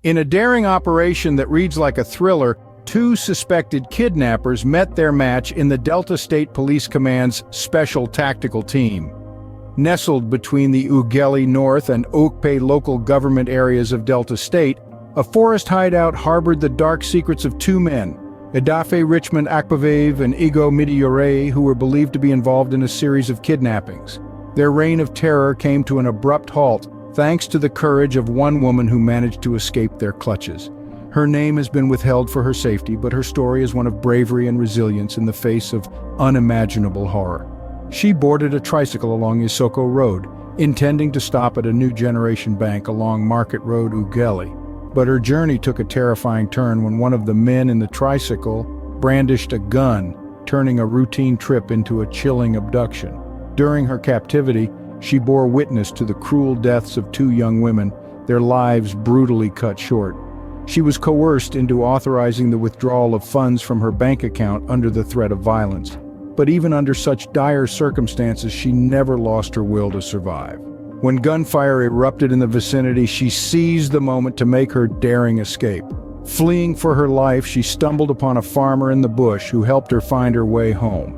In a daring operation that reads like a thriller, two suspected kidnappers met their match in the Delta State Police Command's Special Tactical Team. Nestled between the Ughelli North and Okpe local government areas of Delta State, a forest hideout harbored the dark secrets of two men, Edafe Richmond Akpavave and Igo Midiore, who were believed to be involved in a series of kidnappings. Their reign of terror came to an abrupt halt, thanks to the courage of one woman who managed to escape their clutches. Her name has been withheld for her safety, but her story is one of bravery and resilience in the face of unimaginable horror. She boarded a tricycle along Isoko Road, intending to stop at a New Generation bank along Market Road, Ughelli. But her journey took a terrifying turn when one of the men in the tricycle brandished a gun, turning a routine trip into a chilling abduction. During her captivity, she bore witness to the cruel deaths of two young women, their lives brutally cut short. She was coerced into authorizing the withdrawal of funds from her bank account under the threat of violence. But even under such dire circumstances, she never lost her will to survive. When gunfire erupted in the vicinity, she seized the moment to make her daring escape. Fleeing for her life, she stumbled upon a farmer in the bush who helped her find her way home.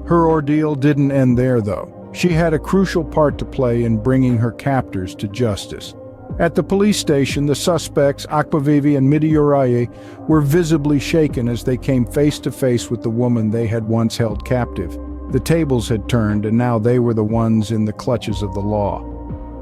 Her ordeal didn't end there, though. She had a crucial part to play in bringing her captors to justice. At the police station, the suspects, Akpavivi and Midiuraye, were visibly shaken as they came face to face with the woman they had once held captive. The tables had turned, and now they were the ones in the clutches of the law.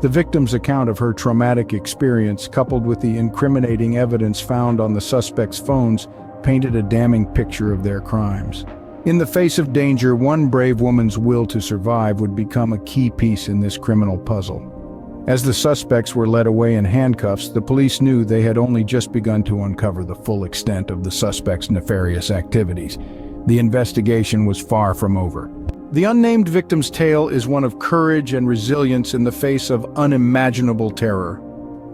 The victim's account of her traumatic experience, coupled with the incriminating evidence found on the suspects' phones, painted a damning picture of their crimes. In the face of danger, one brave woman's will to survive would become a key piece in this criminal puzzle. As the suspects were led away in handcuffs, the police knew they had only just begun to uncover the full extent of the suspects' nefarious activities. The investigation was far from over. The unnamed victim's tale is one of courage and resilience in the face of unimaginable terror.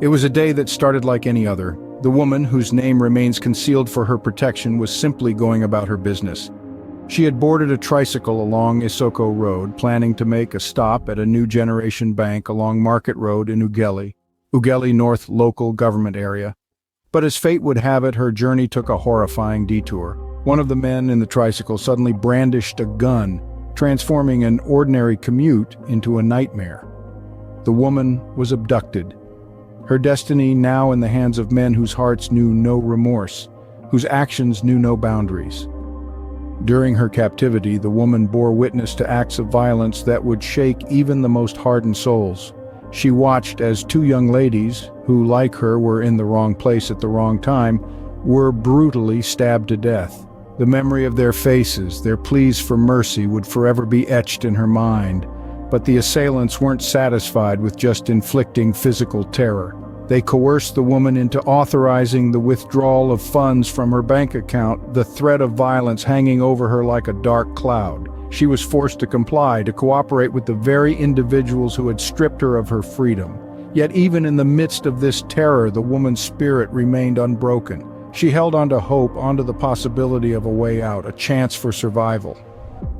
It was a day that started like any other. The woman, whose name remains concealed for her protection, was simply going about her business. She had boarded a tricycle along Isoko Road, planning to make a stop at a New Generation bank along Market Road in Ughelli North local government area. But as fate would have it, her journey took a horrifying detour. One of the men in the tricycle suddenly brandished a gun, transforming an ordinary commute into a nightmare. The woman was abducted, her destiny now in the hands of men whose hearts knew no remorse, whose actions knew no boundaries. During her captivity, the woman bore witness to acts of violence that would shake even the most hardened souls. She watched as two young ladies, who like her were in the wrong place at the wrong time, were brutally stabbed to death. The memory of their faces, their pleas for mercy, would forever be etched in her mind. But the assailants weren't satisfied with just inflicting physical terror. They coerced the woman into authorizing the withdrawal of funds from her bank account, the threat of violence hanging over her like a dark cloud. She was forced to comply, to cooperate with the very individuals who had stripped her of her freedom. Yet even in the midst of this terror, the woman's spirit remained unbroken. She held onto hope, onto the possibility of a way out, a chance for survival.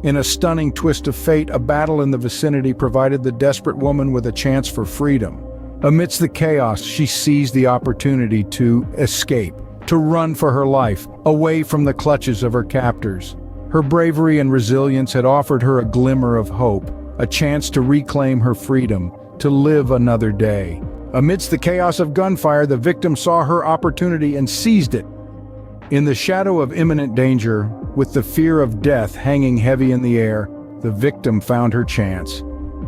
In a stunning twist of fate, a battle in the vicinity provided the desperate woman with a chance for freedom. Amidst the chaos, she seized the opportunity to escape, to run for her life, away from the clutches of her captors. Her bravery and resilience had offered her a glimmer of hope, a chance to reclaim her freedom, to live another day. Amidst the chaos of gunfire, the victim saw her opportunity and seized it. In the shadow of imminent danger, with the fear of death hanging heavy in the air, the victim found her chance.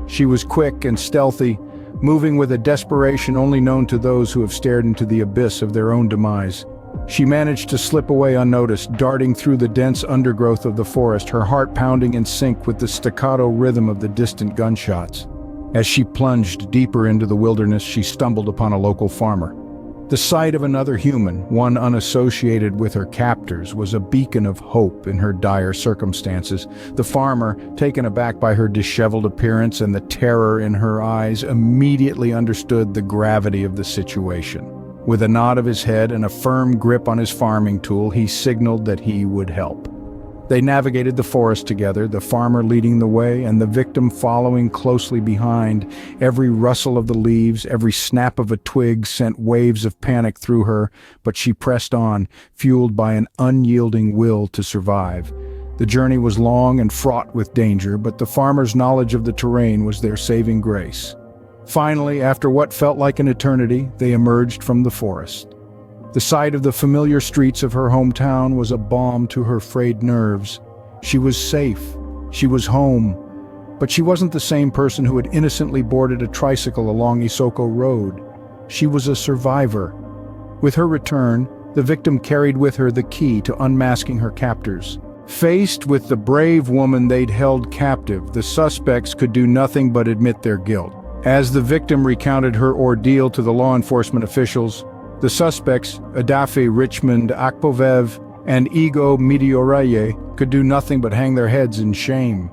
She was quick and stealthy, moving with a desperation only known to those who have stared into the abyss of their own demise. She managed to slip away unnoticed, darting through the dense undergrowth of the forest, her heart pounding in sync with the staccato rhythm of the distant gunshots. As she plunged deeper into the wilderness, she stumbled upon a local farmer. The sight of another human, one unassociated with her captors, was a beacon of hope in her dire circumstances. The farmer, taken aback by her disheveled appearance and the terror in her eyes, immediately understood the gravity of the situation. With a nod of his head and a firm grip on his farming tool, he signaled that he would help. They navigated the forest together, the farmer leading the way and the victim following closely behind. Every rustle of the leaves, every snap of a twig sent waves of panic through her, but she pressed on, fueled by an unyielding will to survive. The journey was long and fraught with danger, but the farmer's knowledge of the terrain was their saving grace. Finally, after what felt like an eternity, they emerged from the forest. The sight of the familiar streets of her hometown was a balm to her frayed nerves. She was safe. She was home. But she wasn't the same person who had innocently boarded a tricycle along Isoko Road. She was a survivor. With her return, the victim carried with her the key to unmasking her captors. Faced with the brave woman they'd held captive, the suspects could do nothing but admit their guilt. As the victim recounted her ordeal to the law enforcement officials, the suspects, Adafe Richmond Akpovev and Ego Medioraye, could do nothing but hang their heads in shame.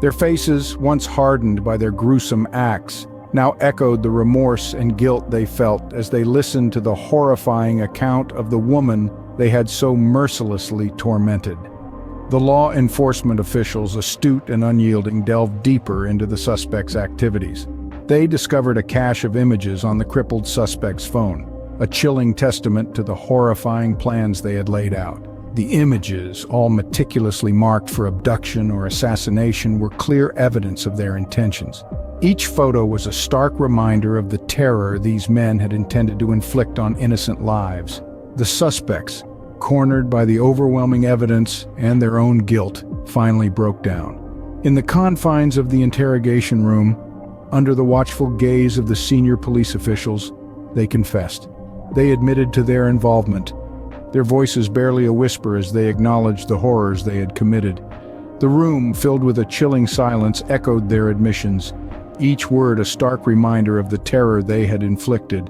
Their faces, once hardened by their gruesome acts, now echoed the remorse and guilt they felt as they listened to the horrifying account of the woman they had so mercilessly tormented. The law enforcement officials, astute and unyielding, delved deeper into the suspect's activities. They discovered a cache of images on the crippled suspect's phone, a chilling testament to the horrifying plans they had laid out. The images, all meticulously marked for abduction or assassination, were clear evidence of their intentions. Each photo was a stark reminder of the terror these men had intended to inflict on innocent lives. The suspects, cornered by the overwhelming evidence and their own guilt, finally broke down. In the confines of the interrogation room, under the watchful gaze of the senior police officials, they confessed. They admitted to their involvement, their voices barely a whisper as they acknowledged the horrors they had committed. The room, filled with a chilling silence, echoed their admissions, each word a stark reminder of the terror they had inflicted.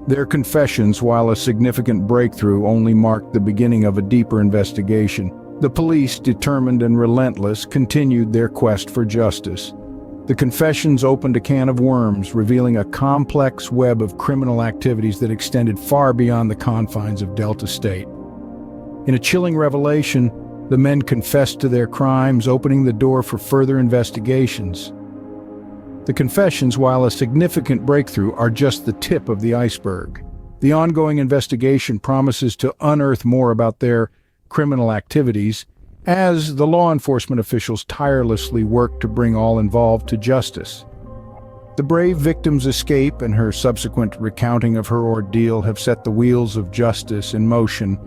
Their confessions, while a significant breakthrough, only marked the beginning of a deeper investigation. The police, determined and relentless, continued their quest for justice. The confessions opened a can of worms, revealing a complex web of criminal activities that extended far beyond the confines of Delta State. In a chilling revelation, the men confessed to their crimes, opening the door for further investigations. The confessions, while a significant breakthrough, are just the tip of the iceberg. The ongoing investigation promises to unearth more about their criminal activities, as the law enforcement officials tirelessly work to bring all involved to justice. The brave victim's escape and her subsequent recounting of her ordeal have set the wheels of justice in motion,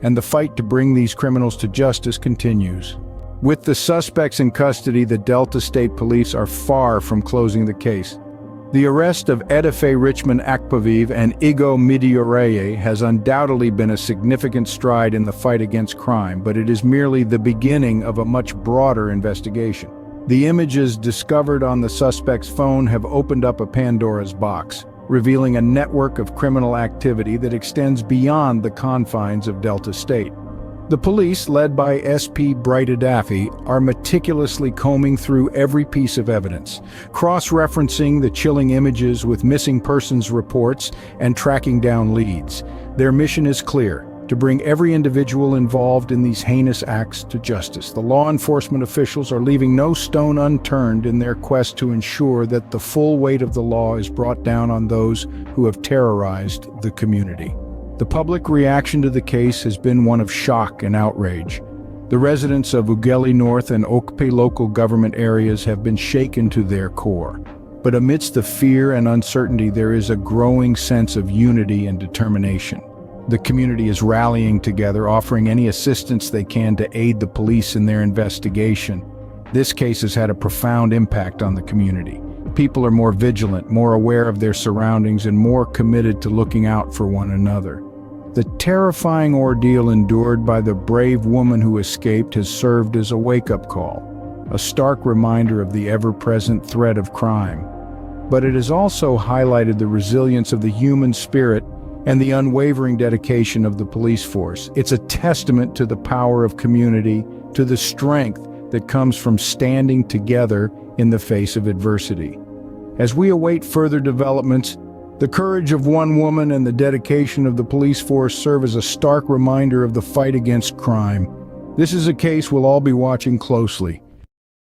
and the fight to bring these criminals to justice continues. With the suspects in custody, the Delta State Police are far from closing the case. The arrest of Adafe Richmond Akpovev and Ego Medioraye has undoubtedly been a significant stride in the fight against crime, but it is merely the beginning of a much broader investigation. The images discovered on the suspect's phone have opened up a Pandora's box, revealing a network of criminal activity that extends beyond the confines of Delta State. The police, led by SP Bright Adafi, are meticulously combing through every piece of evidence, cross-referencing the chilling images with missing persons reports and tracking down leads. Their mission is clear: to bring every individual involved in these heinous acts to justice. The law enforcement officials are leaving no stone unturned in their quest to ensure that the full weight of the law is brought down on those who have terrorized the community. The public reaction to the case has been one of shock and outrage. The residents of Ughelli North and Okpe local government areas have been shaken to their core. But amidst the fear and uncertainty, there is a growing sense of unity and determination. The community is rallying together, offering any assistance they can to aid the police in their investigation. This case has had a profound impact on the community. People are more vigilant, more aware of their surroundings, and more committed to looking out for one another. The terrifying ordeal endured by the brave woman who escaped has served as a wake-up call, a stark reminder of the ever-present threat of crime. But it has also highlighted the resilience of the human spirit and the unwavering dedication of the police force. It's a testament to the power of community, to the strength that comes from standing together in the face of adversity. As we await further developments, the courage of one woman and the dedication of the police force serve as a stark reminder of the fight against crime. This is a case we'll all be watching closely.